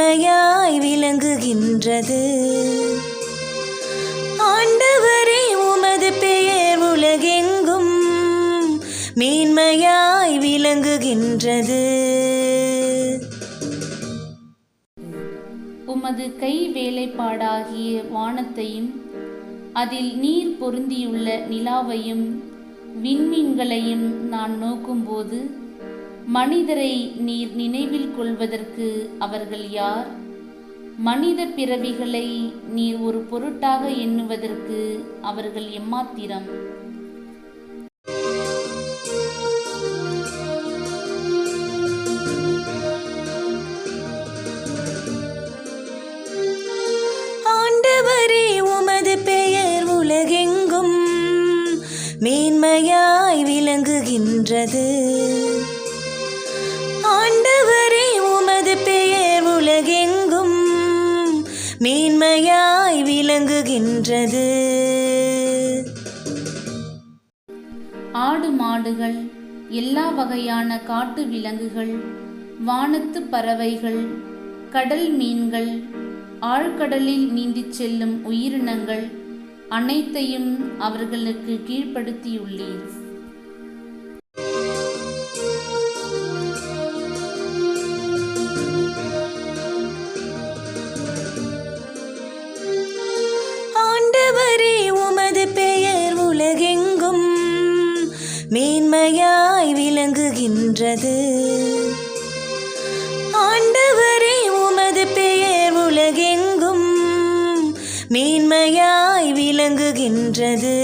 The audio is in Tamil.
மேன்மையாய் விளங்குகின்றது. ஆண்டவரே உமது பெயர் உலகெங்கும் மேன்மையாய் விளங்குகின்றது. உமது கை வேலைப்பாடாகிய வானத்தையும் அதில் நீர் பொருந்தியுள்ள நிலாவையும் விண்மீன்களையும் நான் நோக்கும்போது, மனிதரை நீர் நினைவில் கொள்வதற்கு அவர்கள் யார்? மனித பிறவிகளை நீர் ஒரு பொருட்டாக எண்ணுவதற்கு அவர்கள் எம்மாத்திரம்? ஆண்டவரே உமது பெயர் உலகெங்கும் மேன்மையாய் விளங்குகின்றது. ஆண்டவரே உமது பெயர் உலகெங்கும் மேன்மையாய் விளங்குகின்றது. ஆடு மாடுகள், எல்லா வகையான காட்டு விலங்குகள், வானத்து பறவைகள், கடல் மீன்கள், ஆழ்கடலில் நீந்திச் செல்லும் உயிரினங்கள் அனைத்தையும் அவர்களுக்கு கீழ்ப்படுத்தியுள்ளீர். ஆண்டவரே உமது பெயர் உலகெங்கும் மேன்மையாய் விளங்குகின்றது. ஆண்டவரே உமது பெயர் உலகெங்கும் மேன்மையாய் விளங்குகின்றது.